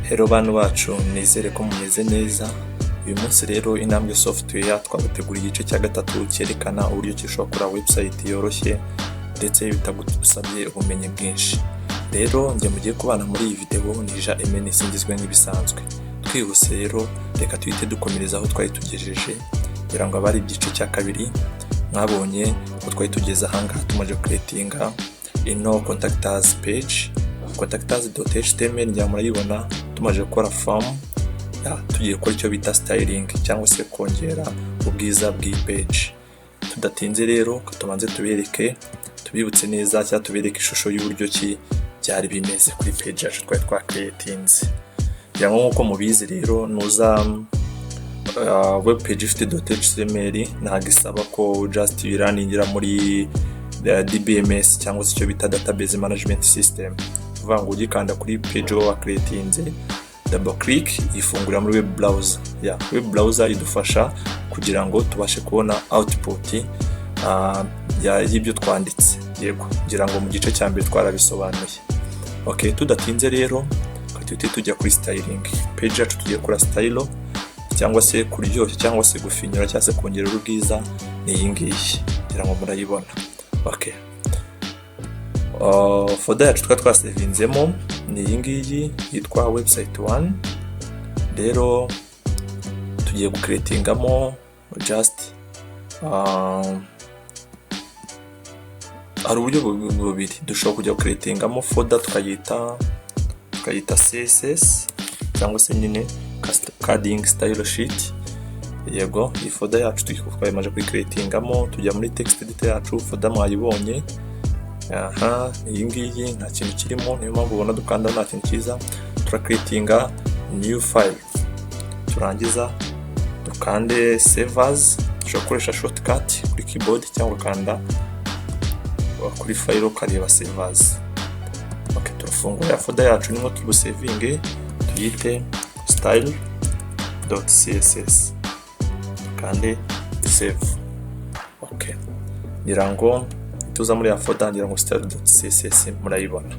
Hello bantu bacu, nizere ko mumeze neza. Uyu munsi rero intambwe software twabateguriye igice cya gatatu cyerekana uburyo ushobora gukora website yoroshye ndetse bitagusabye ubumenyi bwinshi. Rero njye mugiye kubana muri iyi video nija emene singizwe nk'ibisanzwe. Twihuse rero reka tuhite dukomereza aho twari tugejeje kugira ngo abari igice cya kabiri mwabonye ko twari tugeze ahangaha tumaze creatinga ino contact us page. contactors.html njya murayibona tumaze gukora form tugiye gukora icyo bita styling cyangwa se kongera ubwiza bw'ipage. Tudatinze rero tubanze tubibutse neza cyangwa tubereke ishusho y'uburyo ki byari bimeze kuri page yacu twari creatinze. Yango nkuko mubizi rero nuza web page ifite .html ntago isaba ko just biraningira muri DBMS cyangwa se icyo bita database management system. Vango ugikanda kuri page wa creatinze, double click ifungura muri web browser. Web browser idufasha kugira ngo tubashe kubona output y'ibyo twanditse. Yego kugira ngo mu gice cya mbere twarabisobanuye. Okay, tudatinze rero tujya kuri styling. Page yacu tugiye kuri style cyangwa se kuryoshya cyangwa se gufinyura cyangwa se kongera ubwiza ni iyi ngiyi kugira ngo murayibona. Okay. Folder yacu twasevinzemo ni iyi ngiyi yitwa website 1. Rero tugiye gucreatingamo just hari uburyo bubiri dushobora kujya gucreatingamo folder tukayita CSS cyangwa se nyine coding style sheet. Yego iyi folder yacu twamaze kuyicreatingamo tujya muri text editor yacu. Folder mwayibonye, iyi ngiyi nta kintu kirimo, niyo mpamvu ubona dukanda nta kintu kiza. Turakreatinga new file, turangiza dukande save as. Ushobora gukoresha shortcut kuri keyboard cyangwa kanda kuri file ukareba save as. Okay, turafungura folder yacu nimo tubusavinge tuyite style.css kandi save. Okay, nirango tuza muri ya folder ngira ngo style.css murayibona.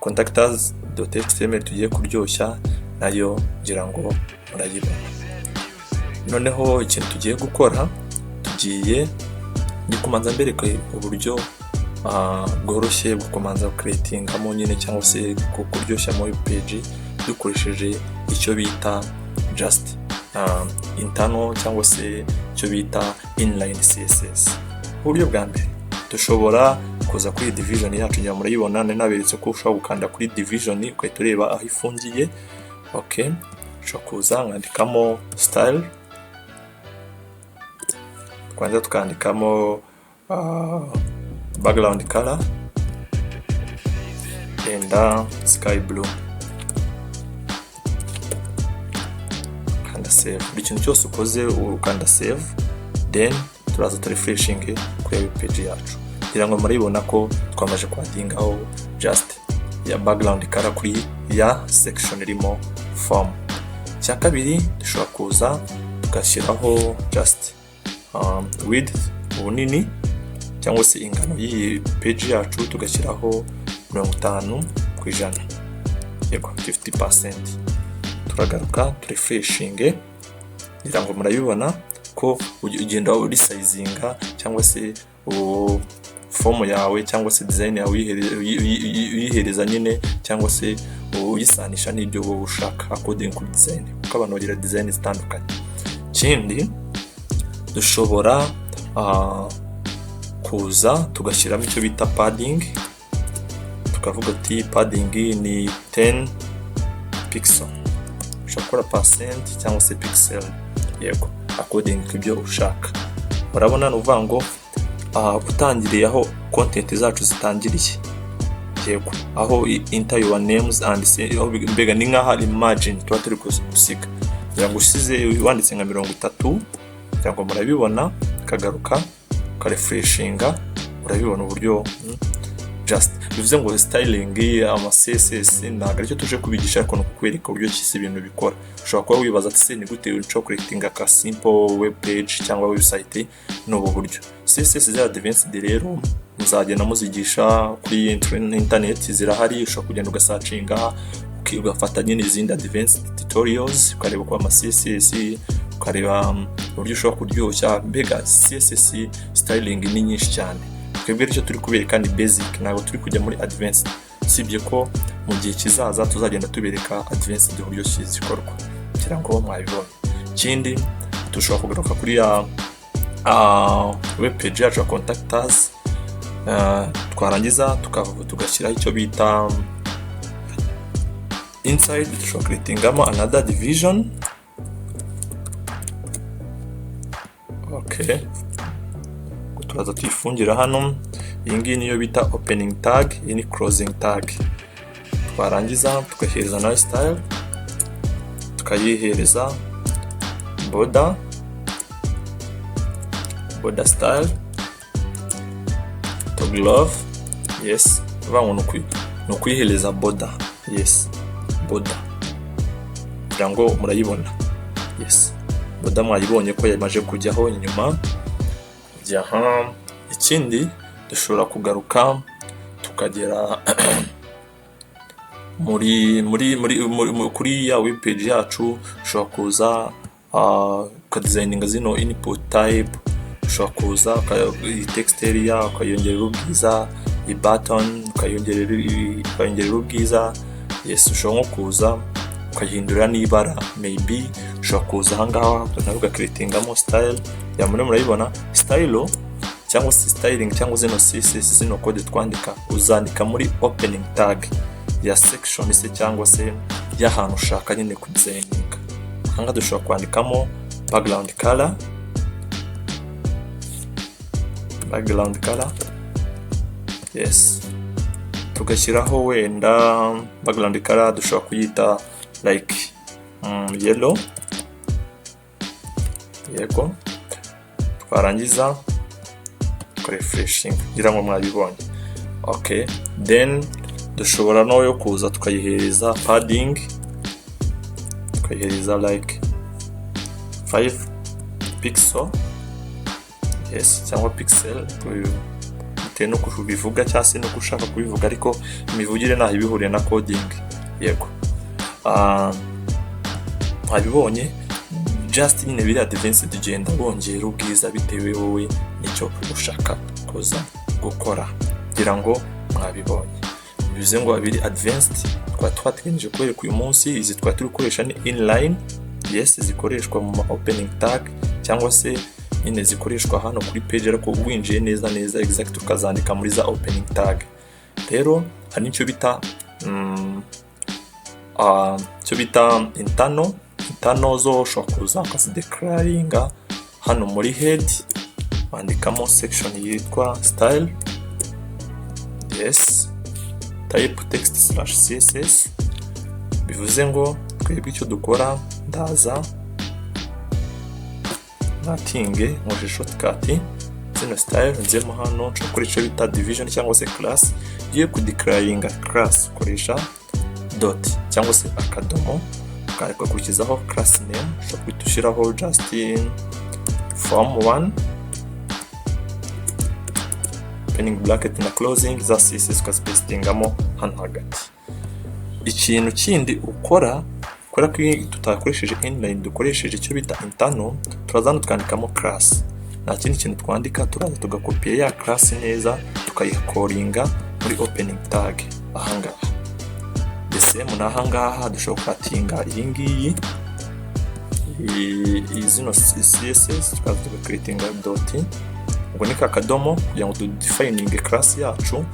contactors.html tugiye kuryoshya nayo ngira ngo murayibona. Noneho ikintu tugiye gukora tugiye kumanza mbereke uburyo bworoshye gukomanza creatingamo nyine cyangwa se kuryoshya mu page dukoresheje icyo bita just internal cyangwa se icyo bita inline CSS. Uburyo bwa mbere dushobora kuza kuri division yacu njya murayibona, naberetse ko ushobora gukanda kuri division ukahita ureba aho ifungiye. Okay, ushobora kuza nkandikamo style, kwanza tukandikamo background color and sky blue, kanda save. Ikintu cyose ukoze ukanda save, then turaza refreshing kuri page yacu kugira ngo muribona ko twamaje kwadingaho just ya background color kuri ya section irimo form. Cya kabiri dushobora kuza tugashyiraho just width, ubunini cyangwa se ingano y'iyi page yacu tugashyiraho 50%. Yego 50%. Turagaruka refreshing kugira ngo murabibona ko ugenda uri sizinga cyangwa se form yawe cyangwa se design yawe uyihereza nyine cyangwa se uyisanisha n'ibyo wowe ushaka according to design, kuko abantu bagira design zitandukanye. Kindi dushobora kuza tugashyiramo icyo bita padding, tukavuga ati padding ni 10 pixel. Ushobora gukora % cyangwa se pixel, yego according to ibyo ushaka. Murabona nuvuga ngo utangiriye aho content zacu zitangiriye. Yego aho enter your names and mbega ni nkaho imagine tuba turi gusiga kugira ngo usize wanditse nka 30 kugira ngo murabibona. Kagaruka refreshinga urabibona uburyo just bivuze ngo styling ama CSS ntabwo aricyo tuje kubigisha ariko no kukwereka uburyo kisi ibintu bikora. Ushobora kuba wibaza ati ni gute uco creating aka simple web page cyangwa website n'ubu buryo. CSS za advanced rero muzagenda muzigisha kuri internet zirahari. Ushobora kugenda ugasearchinga ugafata nyine izindi advanced tutorials ukareba uko ama CSS, ukareba uburyo ushobora kuryoshya. Mbega CSS styling ni nyinshi cyane. Twebwe icyo turi kubereka ni basic, ntabwo turi kujya muri advanced, sibye ko mu gihe kizaza tuzagenda tubereka advanced uburyo zikorwa kugira ngo mwabibone. Ikindi dushobora kugaruka kuri ya web page yacu ya contact us, twarangiza tugashyiraho icyo bita inside. Dushobora creatingamo another division. Okay, turaza tuyifungira hano. Iyi ngiyi niyo bita opening tag, iyi ni closing tag. Twarangiza tugahereza nayo style, tukayihereza border style to glove. Yes, vangu no kuyihereza border. Yes, border kugira ngo murayibona. Yes, border mwayibonye ko yamaje kujyaho inyuma. Ikindi dushobora kugaruka tukagera kuri ya web page yacu. Ushobora kuza ukadesigninga zino input type, ushobora kuza text area ukayongerera ubwiza, i button ukayongerera ubwiza. Yes, ushobora nko kuza ukahindura n'ibara, maybe ushobora kuza ahangaha nawe ugakreatingamo style. Murayibona style cyangwa se styling cyangwa zino CSS, zino code twandika uzandika muri opening tag ya section se cyangwa se y'ahantu ushaka nyine kudesigninga. Hanga dushobora kwandikamo background color. Yes, tugashyiraho wenda background color dushobora kuyita like yellow. Yego, twarangiza refreshing ngira ngo mwabibonye. Okay, then dushobora no yo kuza tukayihereza padding, tukayihereza like 5 pixel. Yes, cyangwa pixel bitewe no kubivuga cyangwa se no gushaka kubivuga, ariko imivugire naho ibihuriye na coding. Yego, mwabibonye. Just nyine biri advanced tugenda bongera ubwiza bitewe wowe nicyo ushaka kuza gukora kugira ngo mwabibonye. Bivuze ngo biri advanced twategereje kubereka uyu munsi. Izi turi gukoresha ni inline. Yes, zikoreshwa mu opening tag cyangwa se nyine zikoreshwa hano kuri page, ariko winjiye neza exact ukazandika muri za opening tag. Rero hari nicyo bita internal zo ushobora kuza ukazideclaringa hano muri head, wandikamo section yitwa style. Yes, type text/css. Bivuze ngo twebwe icyo dukora, ndaza natinge nkoje shortcut zino style nzemo hano, nshobora icyo bita division cyangwa se class. Iyo kudeclaringa class ukoresha dot cyangwa se akadomo, ukakurikizaho class name. Ushobora gushiraho just form 1 opening bracket na closing za CSS ukazipastingamo hano hagati. Ikintu kindi ukora ko tutakoresheje inline, dukoresheje icyo bita internal, turazana tukandikamo class. Nta kindi kintu twandika, turaza tugakopiye ya class neza tukayicoringa muri opening tag ahangaha. The same nahangaha dushobora kwatinga iyi ngiyi izino CSS tukaza tugacreatinga dot, ubwo ni kakadomo kugira ngo tudefining class yacu.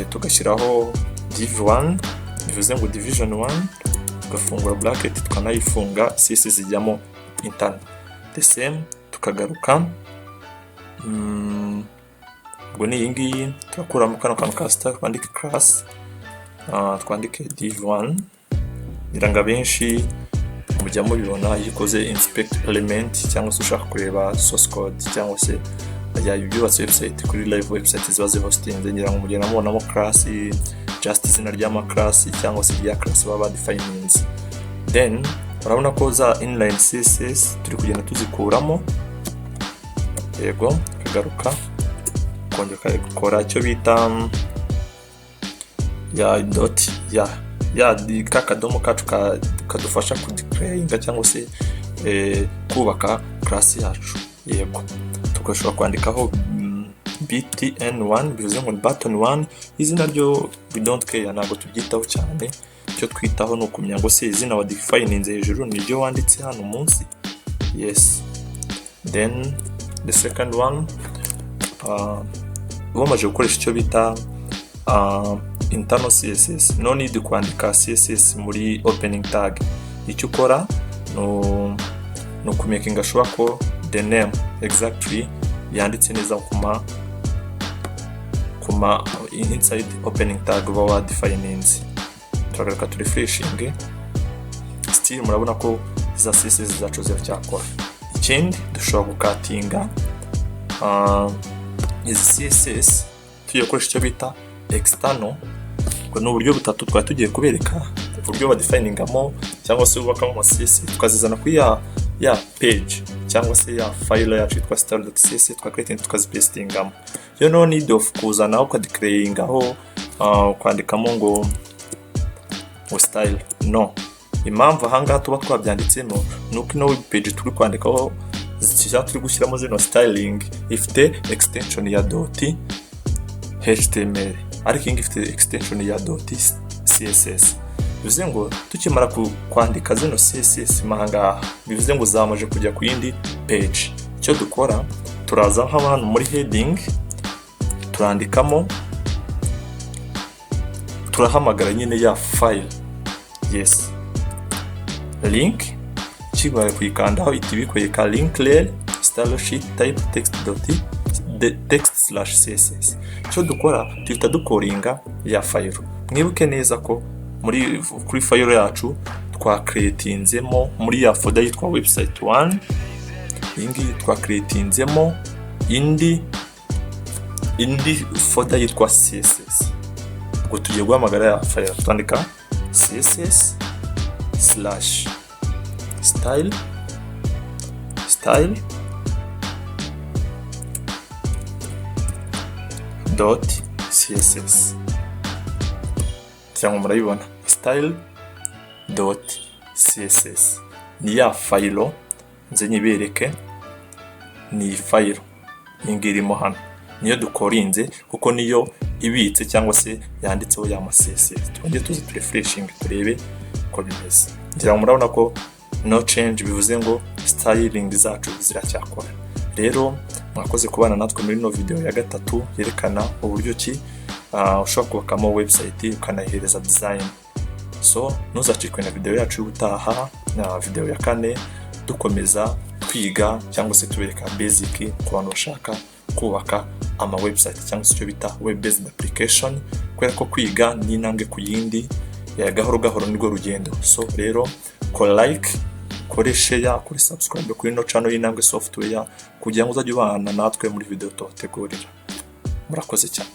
Tugashyiraho div1, bivuze ngo division 1, tugafungura bracket tukanayifunga, CSS zijyamo internal. The same tukagaruka, ubwo ni iyi ngiyi turakuramo kano kantu ka style, twandike class, twandike div1. Niranga benshi mujya mubibona iyo ukoze inspect element cyangwa se ushaka kureba source code cyangwa se yubatse website kuri live website ziba zihostinze, ngira ngo mugenda mubonamo class, just izina ry'ama class cyangwa se rya class baba defining. Then urabona ko za inline CSS turi kugenda tuzikuramo. Yego, kagaruka kongera gukora icyo bita ya dot ya kakadomo kacu kadufasha kudeclaringa cyangwa se kubaka class yacu. Yego, tugashobora kwandikaho btn1 bivuze ngo button 1. Izina ryo we don't care, ntabwo turyitaho cyane. Icyo twitaho ni ukumenya ngo se izina wa defininze hejuru ni ryo wanditse hano munsi. Yes, then the second one, wamaze gukoresha icyo bita internal css, no need kwandika css muri opening tag. Icyo ukora no kumakinga sure ko the name exactly yanditse neza kuma inside opening tag uba wa defininze. Turagaruka tu refreshinge, still murabona ko za css zacu ziracyakora. Ikindi dushobora gukatinga izi css tuyakoresha icyo bita external. Ni uburyo butatu twari tugiye kubereka uburyo badefiningamo cyangwa se ubakamo ama css tukazizana kuri ya page cyangwa se ya file yacu yitwa style.css twakreating tukazipastingamo. No need of kuzana ukadeclaringaho kwandikamo ngo style. No, impamvu ahangaha tuba twabyanditsemo nuko ino web page turi kwandikaho turi gushyiramo zino styling ifite extension ya .html, ariko ifite extension ya .css. Bivuze ngo tukimara kwandika zino css mahangaha, bivuze ngo zamaje kujya ku yindi page. Icyo dukora, turaza hano muri heading turandikamo, turahamagara nyine ya file. Yes, link kibare kuyikandaho itibikwereka link rel style sheet type text/css. Cyo dukora tuhita dukoringa ya file. Mwibuke neza ko kuri file yacu twakreatinzemo muri ya folder yitwa website 1. Ingi twakreatinzemo indi folder yitwa css. Ngo tugiye guhamagara ya file, twandika css/style .css. cyangwa murayibona style.css ni ya file nze nyibereke. Ni file ingirimo hano niyo dukorinze kuko niyo ibitse cyangwa se yanditseho ya css. Twongeye tuzi refreshing turebe ko bimeze. Ngira murabona ko no change, bivuze ngo styling zacu ziracyakora. Rero mwakoze kubana natwe muri no video ya gatatu yerekana uburyo ki ushobora kubakamo website ukanayihereza design. So ntuzacikwe na video yacu y'ubutaha, na video ya 4 dukomeza kwiga cyangwa se tubereka basic ku bantu bashaka kubaka ama website cyangwa se icyo bita web based application. Kubera ko kwiga ni intambwe ku yindi, gahoro gahoro nirwo rugendo. So rero ko like, kore share, kore subscribe kuri no channel y'Intambwe Software kugira ngo uzajye ubana natwe muri video tubategurira. Murakoze cyane.